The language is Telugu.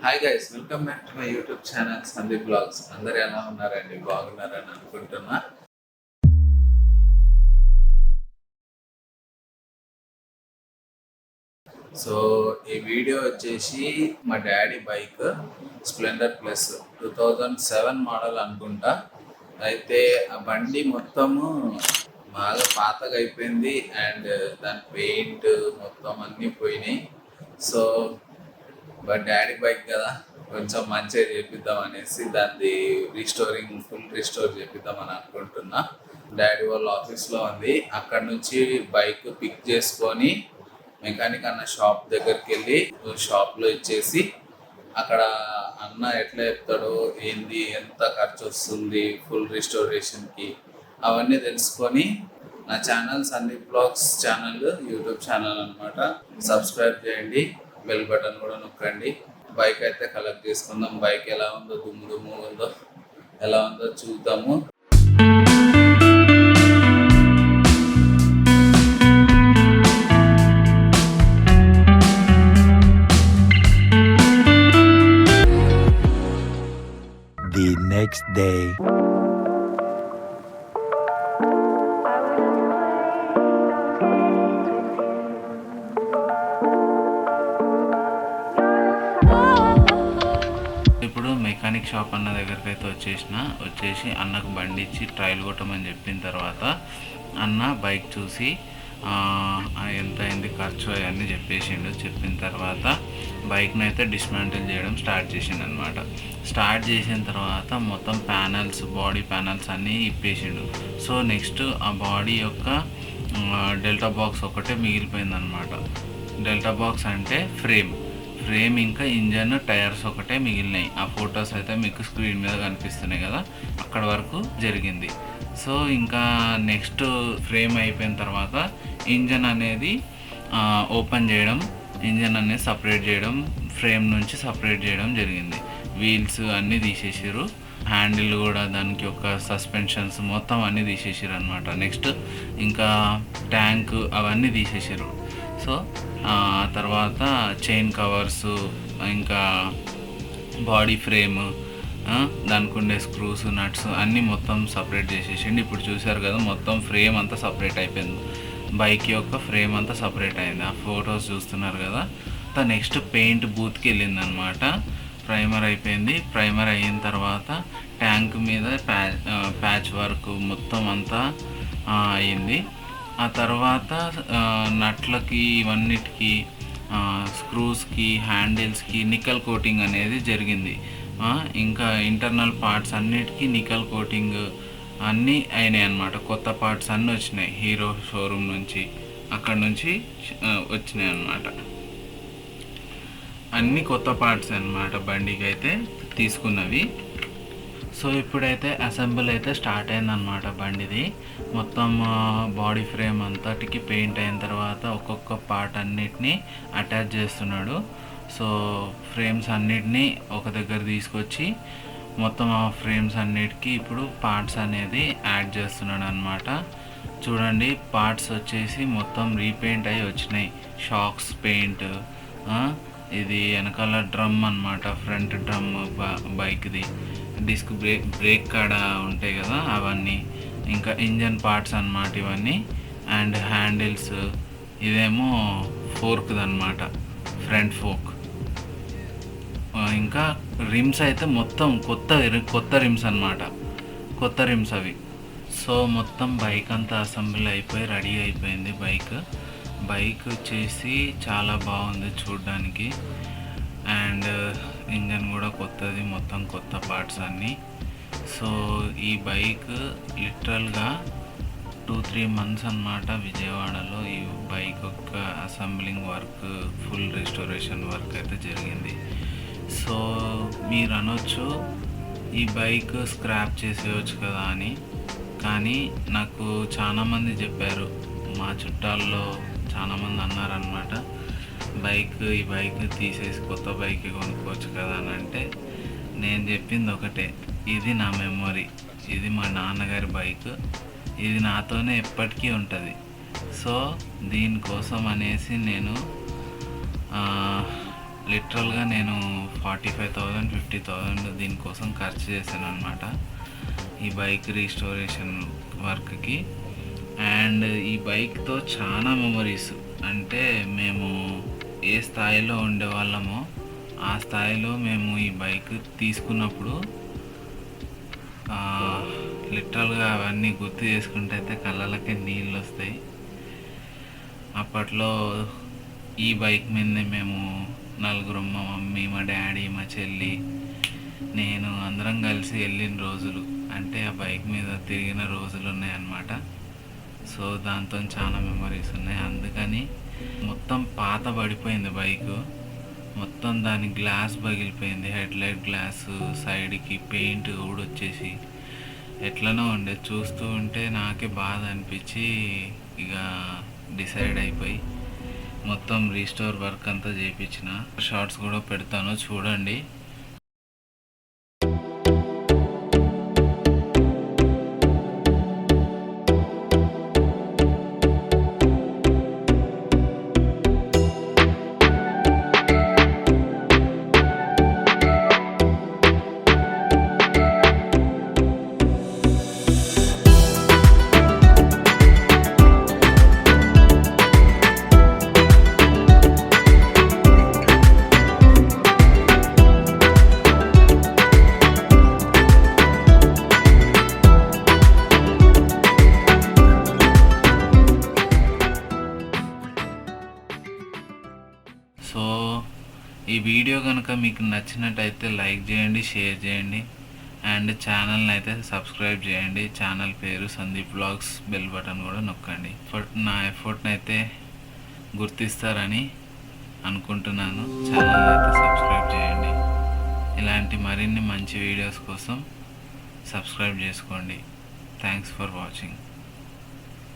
Hi guys, welcome back to my YouTube channel Sandeep blogs. అందరు ఎలా ఉన్నారండి? బాగున్నారని అనుకుంటున్నా. సో ఈ వీడియో వచ్చేసి మా daddy bike Splendor plus 2007 model అనుకుంటా. అయితే ఆ బండి మొత్తము బాగా పాతగా అయిపోయింది అండ్ దాని పెయింట్ మొత్తం అన్నీ పోయినాయి. సో బట్ డాడీ బైక్ కదా, కొంచెం మంచిగా చేపిద్దాం అనేసి దాన్ని ఫుల్ రీస్టోర్ చేపిద్దామని అనుకుంటున్నా. డాడీ వాళ్ళ ఆఫీస్లో ఉంది, అక్కడ నుంచి బైక్ పిక్ చేసుకొని మెకానిక్ అన్న షాప్ దగ్గరికి వెళ్ళి షాప్లో ఇచ్చేసి అక్కడ అన్న ఎట్లా చెప్తాడో ఏంది, ఎంత ఖర్చు వస్తుంది ఫుల్ రిస్టోరేషన్కి, అవన్నీ తెలుసుకొని నా channel Sandeep blogs channel YouTube channel అనమాట. సబ్స్క్రైబ్ చేయండి, బెల్ బటన్ కూడా నొక్కండి. బైక్ అయితే కలెక్ట్ చేసుకుందాం. బైక్ ఎలా ఉందో, దుమ్ము ఉందో ఎలా ఉందో చూద్దాము. The next day. ఇప్పుడు మెకానిక్ షాప్ అన్న దగ్గరికి అయితే వచ్చేసి అన్నకు బండి ఇచ్చి ట్రయల్ కొట్టమని చెప్పిన తర్వాత అన్న బైక్ చూసి ఎంత అయింది ఖర్చు అవన్నీ చెప్పిన తర్వాత బైక్ని అయితే డిస్మాంటిల్ చేయడం స్టార్ట్ చేసిండు అనమాట. స్టార్ట్ చేసిన తర్వాత మొత్తం బాడీ ప్యానల్స్ అన్నీ ఇప్పేసిండు. సో నెక్స్ట్ ఆ బాడీ యొక్క డెల్టా బాక్స్ ఒకటే మిగిలిపోయింది అనమాట. డెల్టా బాక్స్ అంటే ఫ్రేమ్ ఇంకా ఇంజన్, టైర్స్ ఒకటే మిగిలినాయి. ఆ ఫొటోస్ అయితే మీకు స్క్రీన్ మీద కనిపిస్తున్నాయి కదా, అక్కడ వరకు జరిగింది. సో ఇంకా నెక్స్ట్ ఫ్రేమ్ అయిపోయిన తర్వాత ఇంజన్ అనేది ఓపెన్ చేయడం, ఇంజన్ అనేది సపరేట్ చేయడం, ఫ్రేమ్ నుంచి సపరేట్ చేయడం జరిగింది. వీల్స్ అన్నీ తీసేసారు, హ్యాండిల్ కూడా, దానికి ఒక సస్పెన్షన్స్ మొత్తం అన్నీ తీసేసారు అనమాట. నెక్స్ట్ ఇంకా ట్యాంక్ అవన్నీ తీసేసారు. సో తర్వాత చైన్ కవర్స్, ఇంకా బాడీ ఫ్రేమ్, దానికి ఉండే స్క్రూస్, నట్స్ అన్నీ మొత్తం సపరేట్ చేసేసిండి. ఇప్పుడు చూసారు కదా, మొత్తం ఫ్రేమ్ అంతా సపరేట్ అయిపోయింది. బైక్ యొక్క ఫ్రేమ్ అంతా సపరేట్ అయింది. ఆ ఫొటోస్ చూస్తున్నారు కదా. నెక్స్ట్ పెయింట్ బూత్కి వెళ్ళిందనమాట. ప్రైమర్ అయిపోయింది. ప్రైమర్ అయిన తర్వాత ట్యాంక్ మీద ప్యాచ్ వర్క్ మొత్తం అంతా అయింది. ఆ తర్వాత నట్లకి, ఇవన్నిటికి, స్క్రూస్కి, హ్యాండిల్స్కి నికల్ కోటింగ్ అనేది జరిగింది. ఇంకా ఇంటర్నల్ పార్ట్స్ అన్నిటికీ నికల్ కోటింగ్ అన్నీ అయినాయి అన్నమాట. కొత్త పార్ట్స్ అన్నీ వచ్చినాయి హీరో షోరూమ్ నుంచి, అక్కడ నుంచి వచ్చినాయి అన్నమాట. అన్నీ కొత్త పార్ట్స్ అన్నమాట బండికి అయితే తీసుకున్నవి. సో ఇప్పుడైతే అసెంబుల్ అయితే స్టార్ట్ అయిందనమాట బండిది. మొత్తం బాడీ ఫ్రేమ్ అంతటికి పెయింట్ అయిన తర్వాత ఒక్కొక్క పార్ట్ అన్నిటినీ అటాచ్ చేస్తున్నాడు. సో ఫ్రేమ్స్ అన్నిటినీ ఒక దగ్గర తీసుకొచ్చి మొత్తం ఆ ఫ్రేమ్స్ అన్నిటికీ ఇప్పుడు పార్ట్స్ అనేది యాడ్ చేస్తున్నాడు అనమాట. చూడండి, పార్ట్స్ వచ్చేసి మొత్తం రీపెయింట్ అయ్యి వచ్చినాయి. షాక్స్ పెయింట్, ఇది వెనకాల డ్రమ్ అనమాట, ఫ్రంట్ డ్రమ్ బైక్ది, డిస్క్ బ్రేక్ కాడ ఉంటాయి కదా అవన్నీ, ఇంకా ఇంజన్ పార్ట్స్ అన్నమాట ఇవన్నీ, అండ్ హ్యాండిల్స్. ఇదేమో ఫోర్క్ది అనమాట, ఫ్రంట్ ఫోర్క్. ఇంకా రిమ్స్ అయితే మొత్తం కొత్త రిమ్స్ అనమాట, కొత్త రిమ్స్ అవి. సో మొత్తం బైక్ అంతా అసెంబ్లీ అయిపోయి రెడీ అయిపోయింది. బైక్ వచ్చేసి చాలా బాగుంది చూడడానికి, అండ్ ఇంజన్ కూడా కొత్తది, మొత్తం కొత్త పార్ట్స్ అన్నీ. సో ఈ బైక్ లిటరల్గా 2-3 months అన్నమాట విజయవాడలో ఈ బైక్ యొక్క assembling work, full restoration work అయితే జరిగింది. సో మీరు అనొచ్చు, ఈ బైక్ స్క్రాప్ చేసేయచ్చు కదా అని. కానీ నాకు చాలామంది చెప్పారు, మా చుట్టాల్లో చాలామంది అన్నారనమాట, ఈ బైక్ తీసేసి కొత్త బైక్ కొనుక్కోవచ్చు కదా అని. అంటే నేను చెప్పింది ఒకటే, ఇది నా మెమొరీ, ఇది మా నాన్నగారి బైక్, ఇది నాతోనే ఎప్పటికీ ఉంటుంది. సో దీనికోసం అనేసి నేను లిటరల్గా నేను 45,000 50,000 దీనికోసం ఖర్చు చేశాను అనమాట ఈ బైక్ రీస్టోరేషన్ వర్క్కి. అండ్ ఈ బైక్తో చాలా మెమరీస్, అంటే మేము ఏ స్థాయిలో ఉండేవాళ్ళమో ఆ స్థాయిలో మేము ఈ బైక్ తీసుకున్నప్పుడు లిటరల్గా అవన్నీ గుర్తు చేసుకుంటే అయితే కళ్ళలకే నీళ్ళు వస్తాయి. అప్పట్లో ఈ బైక్ మీదనే మేము నలుగురం, మా మమ్మీ, మా డాడీ, మా చెల్లి, నేను అందరం కలిసి వెళ్ళిన రోజులు, అంటే ఆ బైక్ మీద తిరిగిన రోజులు ఉన్నాయన్నమాట. సో దాంతో చాలా మెమరీస్ ఉన్నాయి. అందుకని మొత్తం పాత పడిపోయింది బైక్, మొత్తం దాని గ్లాస్ పగిలిపోయింది, హెడ్ లైట్ గ్లాస్, సైడ్కి పెయింట్ ఊడొచ్చేసి ఎట్లనో ఉండే. చూస్తూ ఉంటే నాకే బాధ అనిపించి ఇక డిసైడ్ అయిపోయి మొత్తం రీస్టోర్ వర్క్ అంతా చేయించిన. షార్ట్స్ కూడా పెడతాను చూడండి. సో ఈ వీడియో కనుక మీకు నచ్చినట్టయితే లైక్ చేయండి, షేర్ చేయండి, అండ్ ఛానల్ని అయితే సబ్స్క్రైబ్ చేయండి. ఛానల్ పేరు సందీప్ వ్లాగ్స్. బెల్ బటన్ కూడా నొక్కండి. నా ఎఫర్ట్ని అయితే గుర్తిస్తారని అనుకుంటున్నాను. ఛానల్ అయితే సబ్స్క్రైబ్ చేయండి. ఇలాంటి మరిన్ని మంచి వీడియోస్ కోసం సబ్స్క్రైబ్ చేసుకోండి. Thanks for watching.